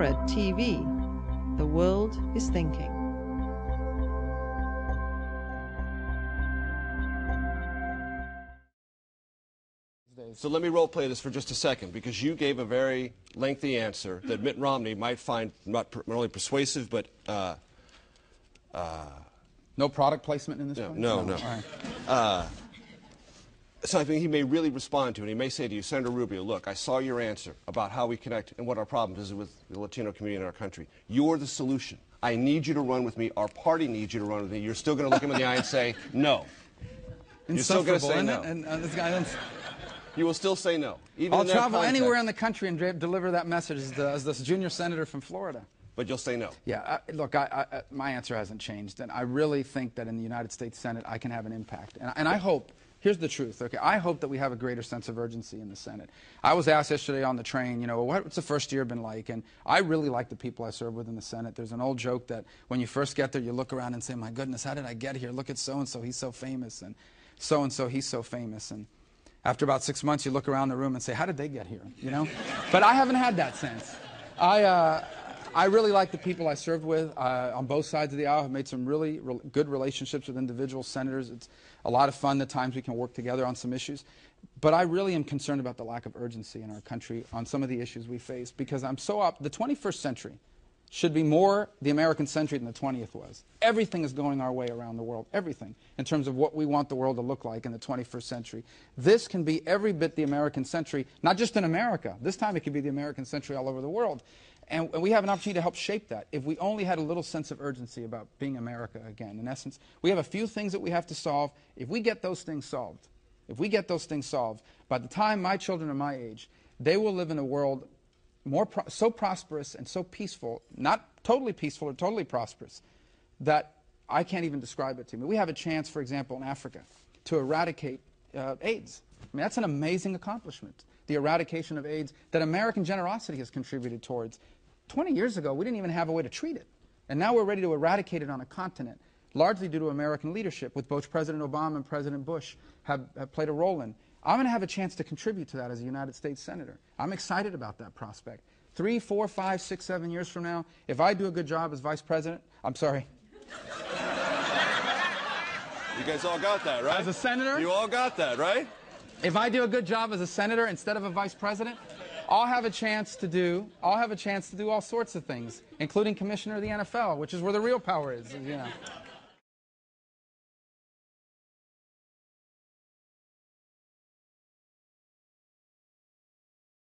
Horror TV. The world is thinking. So let me role play this for just a second, because you gave a very lengthy answer that Mitt Romney might find not only persuasive, but no product placement in this one? No. All right. So I think he may really respond to it. He may say to you, Senator Rubio, look, I saw your answer about how we connect and what our problem is with the Latino community in our country. You're the solution. I need you to run with me. Our party needs you to run with me. You're still going to look him in the eye and say no. You're still going to say no. And this guy, you will still say no. Even I'll in that travel context. anywhere in the country and deliver that message as this junior senator from Florida. But you'll say no. Yeah, look, my answer hasn't changed, and I really think that in the United States Senate I can have an impact. And I hope, here's the truth, okay, I hope that we have a greater sense of urgency in the Senate. I was asked yesterday on the train, you know, what's the first year been like? And I really like the people I serve with in the Senate. There's an old joke that when you first get there, you look around and say, my goodness, how did I get here? Look at so-and-so, he's so famous, and so-and-so, he's so famous. And after about 6 months, you look around the room and say, how did they get here, you know? But I haven't had that sense. I really like the people I served with on both sides of the aisle. I've made some really good relationships with individual senators. It's a lot of fun the times we can work together on some issues. But I really am concerned about the lack of urgency in our country on some of the issues we face, because I'm so the 21st century should be more the American century than the 20th was. Everything is going our way around the world, everything, in terms of what we want the world to look like in the 21st century. This can be every bit the American century, not just in America. This time it can be the American century all over the world. And we have an opportunity to help shape that if we only had a little sense of urgency about being America again. In essence, we have a few things that we have to solve. If we get those things solved, by the time my children are my age, they will live in a world so prosperous and so peaceful, not totally peaceful or totally prosperous, that I can't even describe it to you. We have a chance, for example, in Africa, to eradicate AIDS. I mean, that's an amazing accomplishment, the eradication of AIDS that American generosity has contributed towards. 20 years ago, we didn't even have a way to treat it. And now we're ready to eradicate it on a continent, largely due to American leadership, with both President Obama and President Bush have played a role in. I'm going to have a chance to contribute to that as a United States Senator. I'm excited about that prospect. 3, 4, 5, 6, 7 years from now, if I do a good job as Vice President, I'm sorry. You guys all got that, right? As a senator? You all got that, right? If I do a good job as a senator instead of a vice president, I'll have a chance to do all sorts of things, including commissioner of the NFL, which is where the real power is, you know.